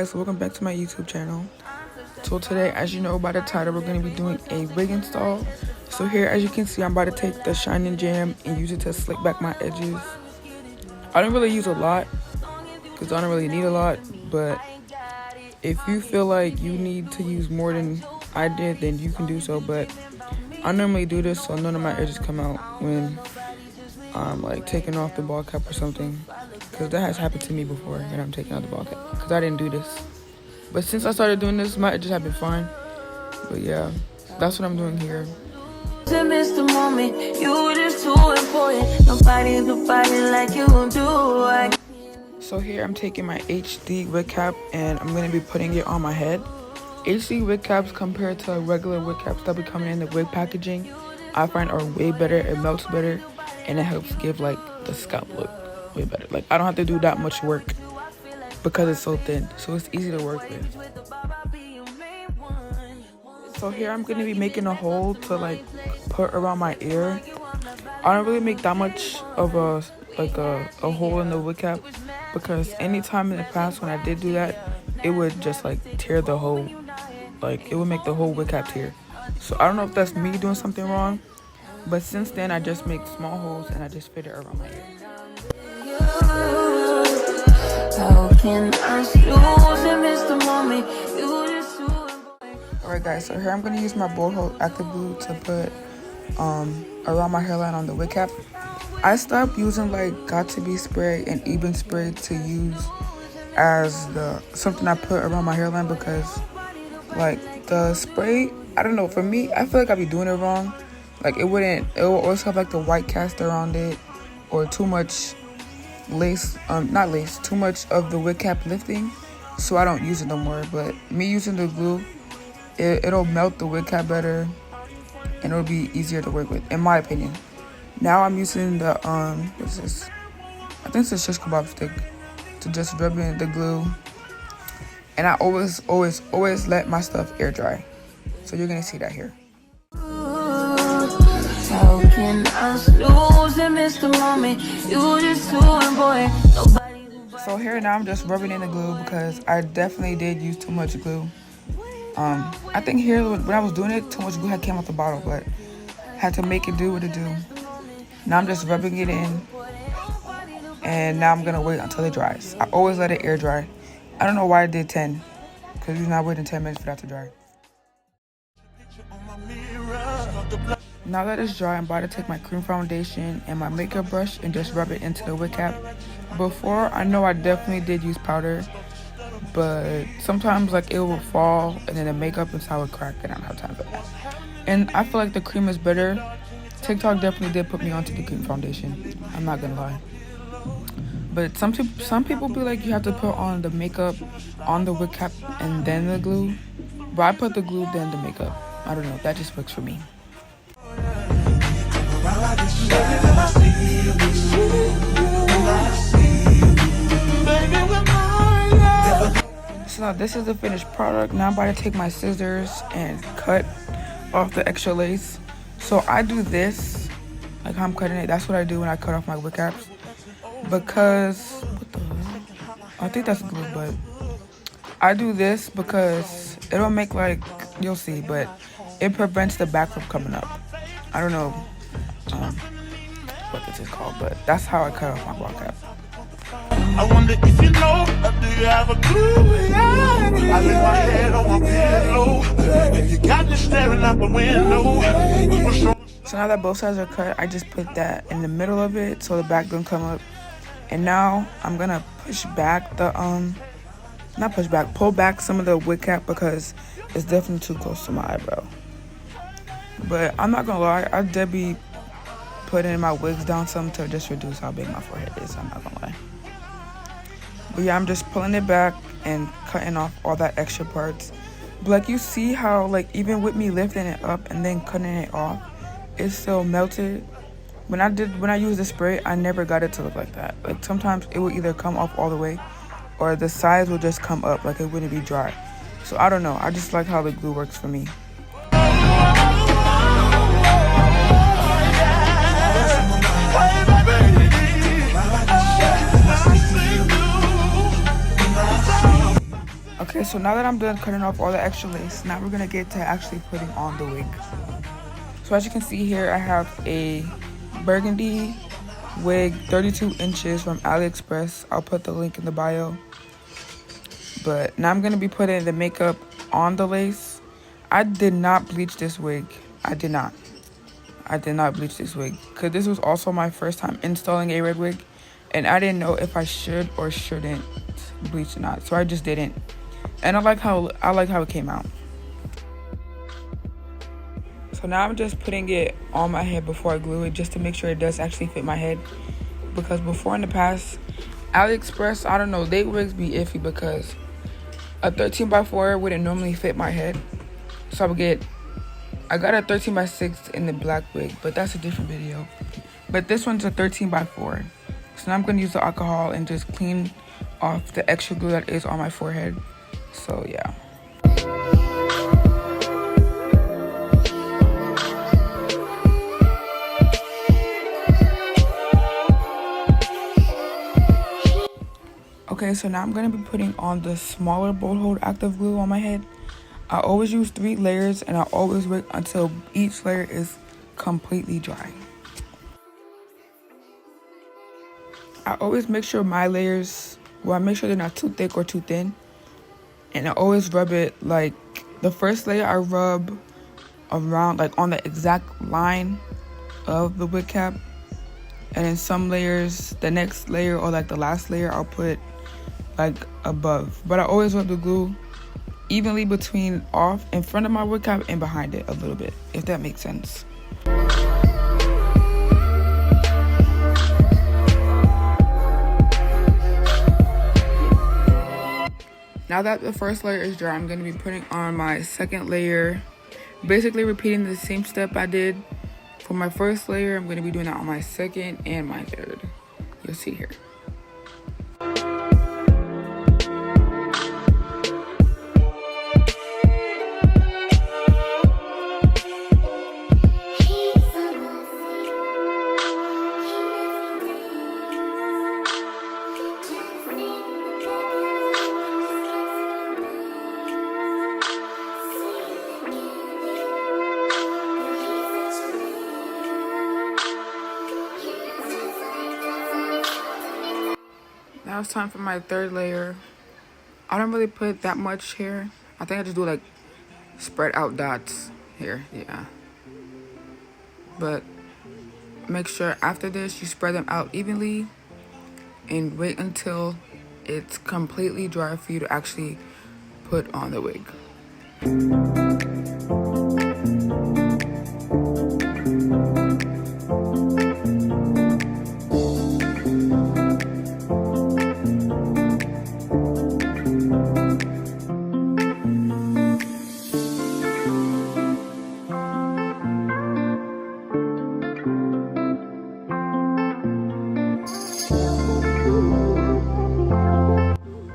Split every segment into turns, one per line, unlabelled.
guys, welcome back to my YouTube channel. So today, as you know by the title, we're going to be doing a wig install. So here, as you can see, I'm about to take the Shining Jam and use it to slick back my edges. I don't really use a lot because I don't really need a lot, but if you feel like you need to use more than I did, then you can do so. But I normally do this so none of my edges come out when I'm like taking off the ball cap or something, because that has happened to me before when I'm taking out the ball cap because I didn't do this. But since I started doing this, my edges have been fine. But yeah, that's what I'm doing here.
To miss the moment, you just too important. Nobody's like you do.
So here I'm taking my HD wig cap and I'm going to be putting it on my head. HD wig caps compared to regular wig caps that be coming in the wig packaging, I find are way better. It melts better and it helps give like the scalp look way better. Like I don't have to do that much work because it's so thin, so it's easy to work with. So here I'm going to be making a hole to like put around my ear. I don't really make that much of a hole in the wig cap because anytime in the past when I did do that, it would just like tear the whole, like it would make the whole wig cap tear. So I don't know if that's me doing something wrong, but since then I just make small holes and I just fit it around my ear. Alright guys, so here I'm going to use my Bold Hold Active Glue to put around my hairline on the wig cap. I stopped using like got2b spray and Eben spray to use as something I put around my hairline because like the spray, I don't know, for me, I feel like I'd be doing it wrong. Like it will always have like the white cast around it or too much lace, too much of the wig cap lifting, so I don't use it no more. But me using the glue, it'll melt the wig cap better and it'll be easier to work with, in my opinion. Now I'm using the what's this? I think it's a shish kebab stick to just rub in the glue, and I always let my stuff air dry. So you're gonna see that here.
How can I lose and miss the moment? You just too important.
So here now I'm just rubbing in the glue because I definitely did use too much glue. I think here when I was doing it, too much glue had came out the bottle, but had to make it do what it do. Now I'm just rubbing it in, and now I'm gonna wait until it dries. I always let it air dry. I don't know why I did 10, because you're not waiting 10 minutes for that to dry. Now that it's dry, I'm about to take my cream foundation and my makeup brush and just rub it into the wig cap. Before, I know I definitely did use powder, but sometimes like it will fall and then the makeup inside would crack and I don't have time for that. And I feel like the cream is better. TikTok definitely did put me onto the cream foundation, I'm not gonna lie. But some people be like you have to put on the makeup on the wig cap and then the glue. But I put the glue then the makeup. I don't know, that just works for me. So now this is the finished product. Now I'm about to take my scissors and cut off the extra lace. So I do this, like how I'm cutting it, that's what I do when I cut off my wig caps. Because, what the hell? I think that's glue, but I do this because it'll make like, you'll see, but it prevents the back from coming up. I don't know what this is called, but that's how I cut off my ball cap.
I wonder if you know, do you have a clue? I lay my head on my pillow, and you got me staring out the window.
So now that both sides are cut, I just put that in the middle of it so the back don't come up. And now I'm gonna push back the pull back some of the wig cap because it's definitely too close to my eyebrow. But I'm not gonna lie, I did be putting my wigs down some to just reduce how big my forehead is. I'm not gonna lie. But yeah, I'm just pulling it back and cutting off all that extra parts. But like you see how like even with me lifting it up and then cutting it off, it's still melted. When I used the spray, I never got it to look like that. Like sometimes it will either come off all the way or the sides will just come up, like it wouldn't be dry. So I don't know, I just like how the glue works for me. So now that I'm done cutting off all the extra lace, now we're gonna get to actually putting on the wig. So as you can see here, I have a burgundy wig, 32 inches from AliExpress. I'll put the link in the bio. But now I'm gonna be putting the makeup on the lace. I did not bleach this wig. I did not bleach this wig because this was also my first time installing a red wig, and I didn't know if I should or shouldn't bleach or not, so I just didn't. And I like how it came out. So now I'm just putting it on my head before I glue it, just to make sure it does actually fit my head. Because before in the past, AliExpress, I don't know, they wigs be iffy because a 13x4 wouldn't normally fit my head. So I got a 13x6 in the black wig, but that's a different video. But this one's a 13x4. So now I'm gonna use the alcohol and just clean off the extra glue that is on my forehead. So yeah. Okay, so now I'm going to be putting on the smaller bold hold active glue on my head. I always use 3 layers, and I always wait until each layer is completely dry. I always make sure my layers, I make sure they're not too thick or too thin. And I always rub it, like, the first layer I rub around, like, on the exact line of the wig cap. And then some layers, the next layer or, like, the last layer, I'll put like above. But I always rub the glue evenly between off in front of my wig cap and behind it a little bit, if that makes sense. Now that the first layer is dry, I'm going to be putting on my second layer, basically repeating the same step I did for my first layer. I'm going to be doing that on my second and my third. You'll see here. Now it's time for my third layer. I don't really put that much here. I think I just do like spread out dots here, yeah. But make sure after this you spread them out evenly and wait until it's completely dry for you to actually put on the wig.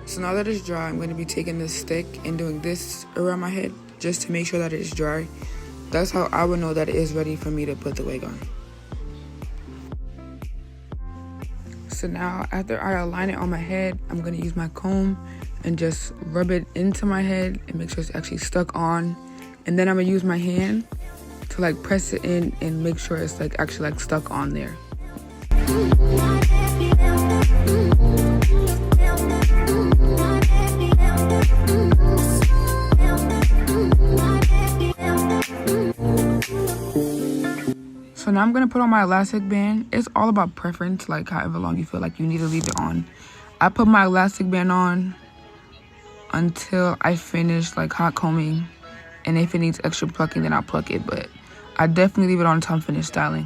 So now that it's dry, I'm going to be taking this stick and doing this around my head just to make sure that it's dry. That's how I would know that it is ready for me to put the wig on. So now after I align it on my head, I'm going to use my comb and just rub it into my head and make sure it's actually stuck on. And then I'm going to use my hand to like press it in and make sure it's like actually like stuck on there. So now I'm going to put on my elastic band. It's all about preference, like however long you feel like you need to leave it on. I put my elastic band on until I finish like hot combing. And if it needs extra plucking, then I'll pluck it. But I definitely leave it on until I'm finished styling.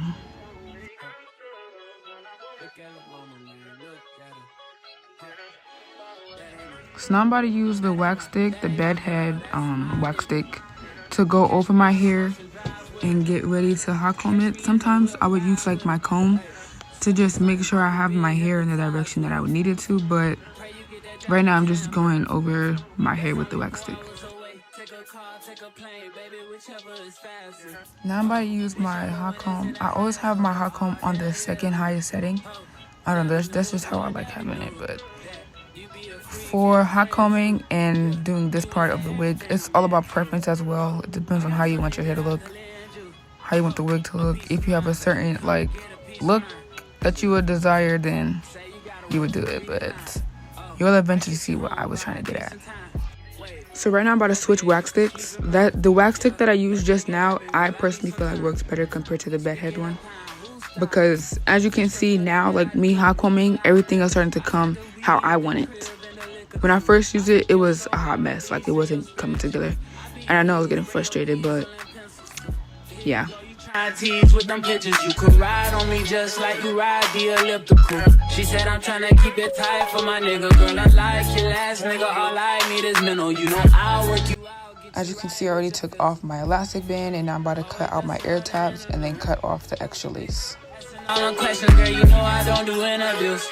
So now I'm about to use the wax stick, the bedhead wax stick, to go over my hair and get ready to hot comb it. Sometimes I would use like my comb to just make sure I have my hair in the direction that I would need it to, but right now I'm just going over my hair with the wax stick. Now I'm about to use my hot comb. I always have my hot comb on the second highest setting. I don't know, that's just how I like having it, but For hot combing and doing this part of the wig, it's all about preference as well. It depends on how you want your hair to look, how you want the wig to look. If you have a certain like look that you would desire, then you would do it, but you'll eventually see what I was trying to get at. So right now I'm about to switch wax sticks. The wax stick that I used just now, I personally feel like works better compared to the bedhead one, because as you can see now, like me hot combing, everything is starting to come how I want it. When I first used it, it was a hot mess. Like, it wasn't coming together. And I know I was getting frustrated, but yeah.
I tease with them pictures. You could ride on me just like you ride the elliptical. She said I'm trying to keep it tight for my nigga. Girl, I like your last nigga. All I need is mental. You know I'll work you out.
As you can see, I already took off my elastic band, and now I'm about to cut out my ear tabs and then cut off the extra lace.
All them questions, girl, you know I don't do interviews.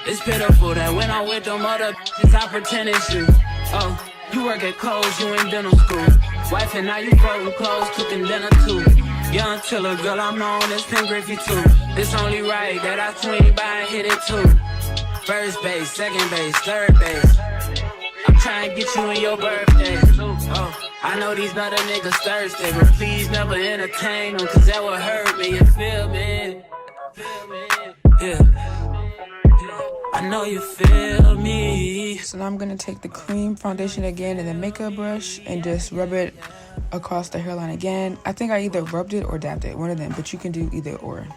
It's pitiful that when I'm with them other bitches, I pretend it's you. Oh, you work at Kohl's, you in dental school. Wife and now you folding clothes, cooking dinner too. Young Tiller, girl, I'm known as Pink Griffey too. It's only right that I swing by and hit it too. First base, second base, third base. I'm trying to get you in your birthday. Oh, I know these other niggas thirsty, but please never entertain them, cause that would hurt me, you feel me? Yeah. I know you feel me.
So now I'm going to take the cream foundation again and the makeup brush and just rub it across the hairline again. I think I either rubbed it or dabbed it, one of them, but you can do either or.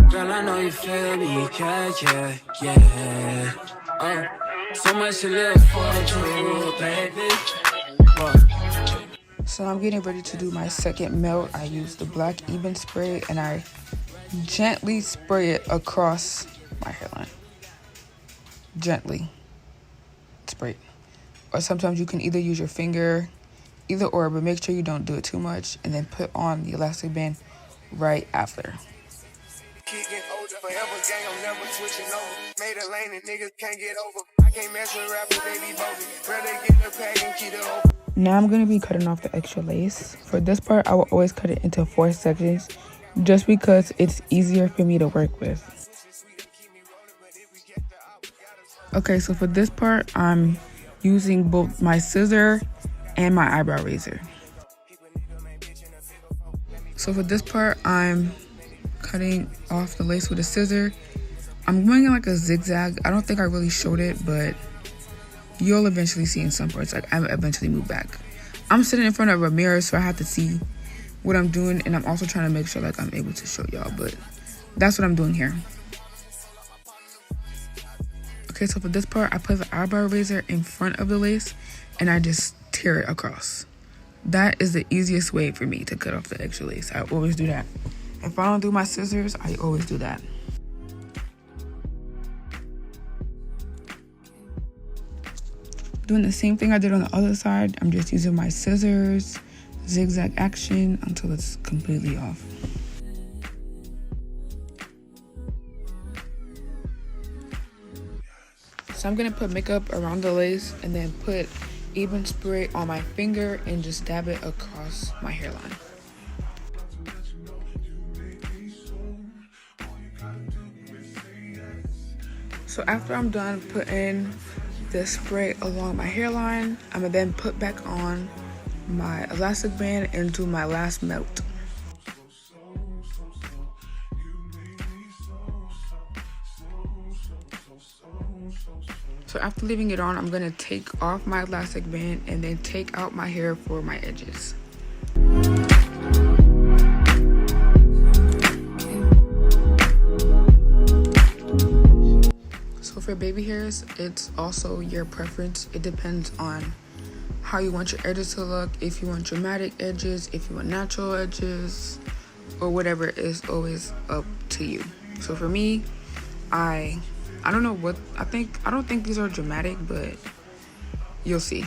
Girl, I know you feel me, yeah. Oh, so much to live for, too, baby.
So I'm getting ready to do my second melt. I use the black even spray and I gently spray it across my hairline. Gently spray it. Or sometimes you can either use your finger, either or, but make sure you don't do it too much, and then put on the elastic band right after. Now I'm going to be cutting off the extra lace. For this part, I will always cut it into 4 sections just because it's easier for me to work with. Okay, so for this part, I'm using both my scissor and my eyebrow razor. So for this part, I'm cutting off the lace with a scissor. I'm going in like a zigzag. I don't think I really showed it, but you'll eventually see in some parts. Like, I eventually move back. I'm sitting in front of a mirror, so I have to see what I'm doing, and I'm also trying to make sure like I'm able to show y'all, but that's what I'm doing here. Okay, so for this part, I put the eyebrow razor in front of the lace and I just tear it across. That is the easiest way for me to cut off the extra lace. I always do that. If I don't do my scissors, I always do that. Doing the same thing I did on the other side. I'm just using my scissors, zigzag action until it's completely off. So I'm gonna put makeup around the lace and then put even spray on my finger and just dab it across my hairline. So after I'm done putting the spray along my hairline, I'm gonna then put back on my elastic band and do my last melt. So after leaving it on, I'm gonna take off my elastic band and then take out my hair for my edges. So for baby hairs, it's also your preference. It depends on how you want your edges to look. If you want dramatic edges, if you want natural edges, or whatever, is always up to you. So for me, I don't know what I think. I don't think these are dramatic, but you'll see.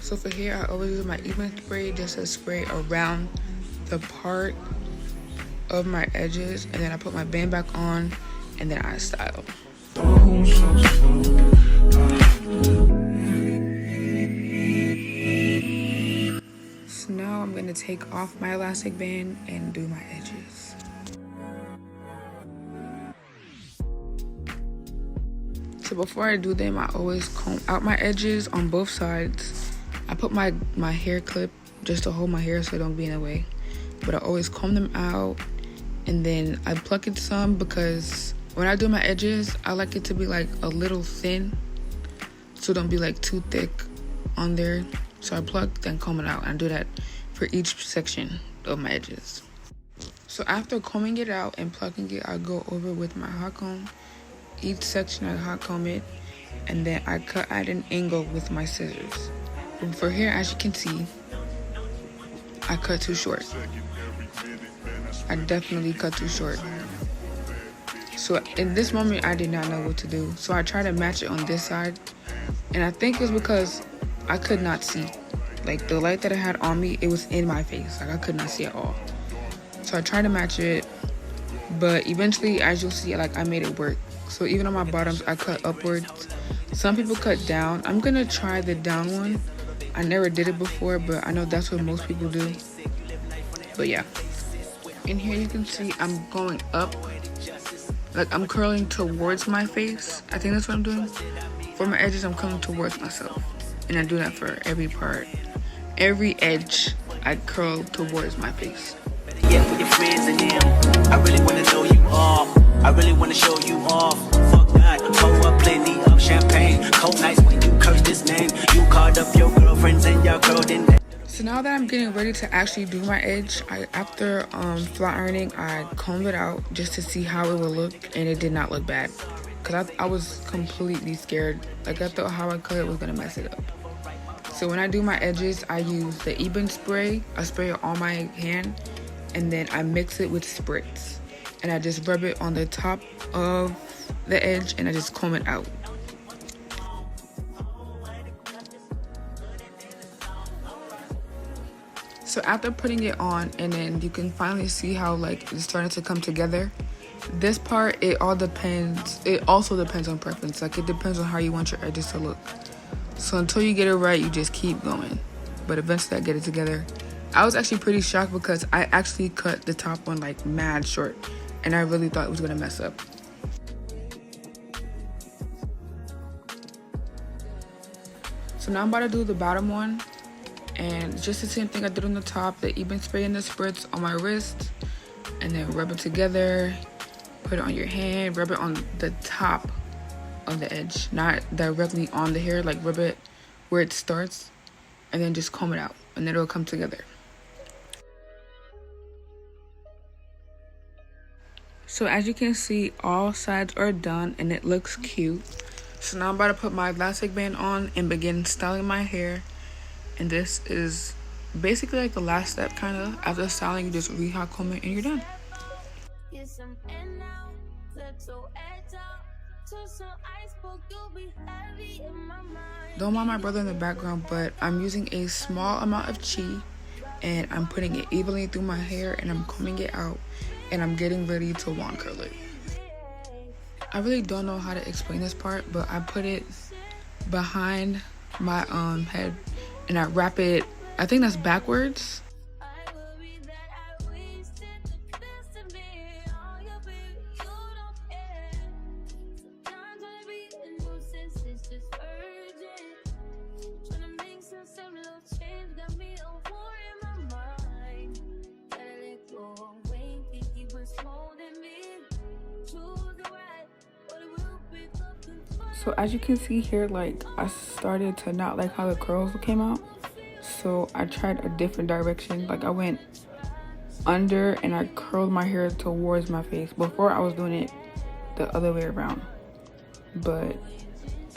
So for here, I always use my even spray just to spray around the part of my edges, and then I put my band back on, and then I style. So now I'm gonna take off my elastic band and do my edges. So before I do them, I always comb out my edges on both sides. I put my hair clip just to hold my hair so it don't be in the way. But I always comb them out, and then I pluck it some because when I do my edges, I like it to be like a little thin, so don't be like too thick on there. So I pluck, then comb it out, and I do that for each section of my edges. So after combing it out and plucking it, I go over with my hot comb. Each section I hot comb it, and then I cut at an angle with my scissors. But for here, as you can see, I cut too short. I definitely cut too short. So in this moment, I did not know what to do. So I tried to match it on this side, and I think it was because I could not see. Like the light that I had on me, it was in my face. Like I could not see at all. So I tried to match it, but eventually, as you'll see, like I made it work. So even on my bottoms, I cut upwards. Some people cut down. I'm gonna try the down one. I never did it before, but I know that's what most people do. But yeah. In here you can see I'm going up. Like I'm curling towards my face. I think that's what I'm doing. For my edges, I'm curling towards myself. And I do that for every part. Every edge, I curl towards my face.
Yeah, with your friends and them. I really wanna know you all. I really wanna show you off. Fuck that, pour up plenty of champagne. Cold nights when you curse this name. You called up your girlfriends and your girl didn't.
So now that I'm getting ready to actually do my edge, after flat ironing, I combed it out just to see how it would look, and it did not look bad. Cause I was completely scared. Like I thought how I cut it was gonna mess it up. So when I do my edges, I use the Eben spray. I spray it on my hand, and then I mix it with spritz. And I just rub it on the top of the edge, and I just comb it out. So after putting it on, and then you can finally see how like it's starting to come together. This part, it also depends on preference. Like it depends on how you want your edges to look. So until you get it right, you just keep going. But eventually I get it together. I was actually pretty shocked because I actually cut the top one like mad short, and I really thought it was gonna mess up. So now I'm about to do the bottom one, and just the same thing I did on the top, the Eben spray and the spritz on my wrist, and then rub it together, put it on your hand, rub it on the top of the edge, not directly on the hair, like rub it where it starts, and then just comb it out, and then it'll come together. So as you can see, all sides are done and it looks cute. So now I'm about to put my elastic band on and begin styling my hair. And this is basically like the last step kind of. After styling, you just re-hot comb it and you're done. Don't mind my brother in the background, but I'm using a small amount of tea and I'm putting it evenly through my hair, and I'm combing it out, and I'm getting ready to wand curl it. I really don't know how to explain this part, but I put it behind my head and I wrap it, I think that's backwards. So as you can see here, like I started to not like how the curls came out. So I tried a different direction. Like I went under and I curled my hair towards my face. Before I was doing it the other way around. But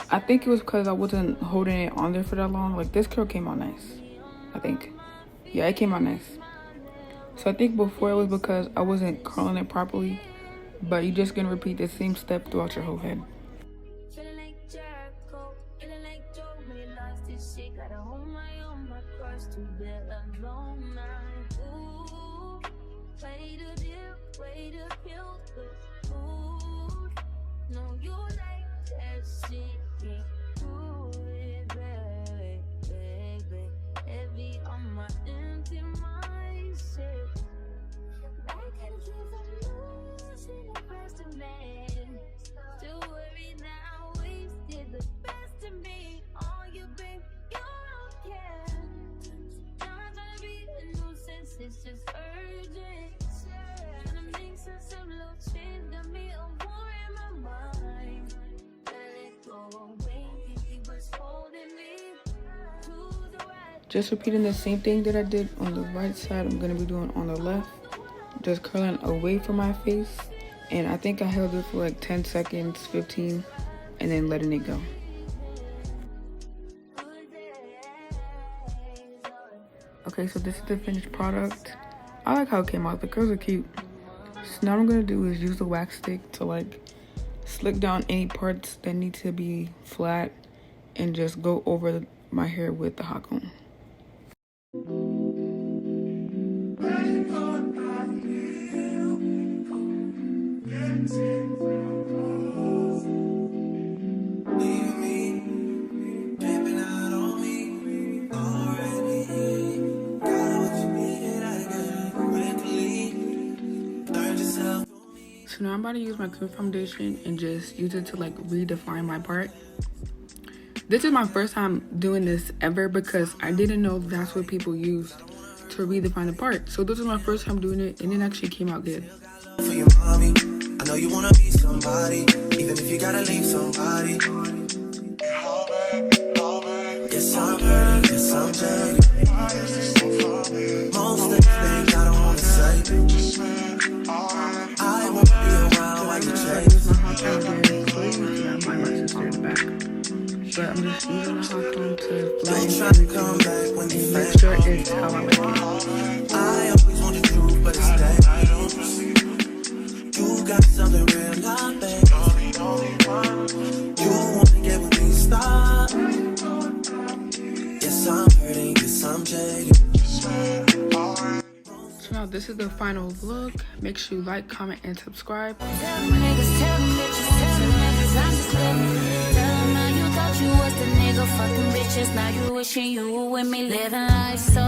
I think it was because I wasn't holding it on there for that long. Like this curl came out nice, I think. Yeah, it came out nice. So I think before it was because I wasn't curling it properly. But you're just gonna repeat the same step throughout your whole head.
Way to dip, way to kill the food. No, you like that shit. Do it, baby. Heavy on my empty mindset. I can give a losing the best of me. Don't worry now, wasted the best of me. All you bring, you don't care. Not trying to be a nuisance, it's just urgent. Trying to make sense of little change, got me a war in my mind. Let it go away, he was holding me to the right.
Just repeating the same thing that I did on the right side, I'm going to be doing on the left. Just curling away from my face. And I think I held it for like 10 seconds, 15, and then letting it go. Okay, so this is the finished product. I like how it came out. The curls are cute. So now what I'm going to do is use the wax stick to like slick down any parts that need to be flat and just go over my hair with the hot comb. So now I'm about to use my clear foundation and just use it to like redefine my part. This is my first time doing this ever because I didn't know that's what people used to redefine the part. So this is my first time doing it and it actually came out good.
For your mommy, I know you wanna be somebody, even if you gotta leave somebody. Yes, I'm hurting, yes, I'm jaded. Most of the things I don't wanna say. I won't be around while you change.
But I'm just using the hot comb to
Don't try to come back when you
make sure it's how I like it.
I always want the truth, but it's dangerous. You got something real, not bad. You wanna get with me, stop. Yes, I'm hurting, yes, I'm jaded.
So now this is the final look. Make sure you like, comment, and subscribe.
Tell them niggas, I'm just living. Tell them now you thought you was the nigga, fucking bitches. Now you wishing you were with me, living life so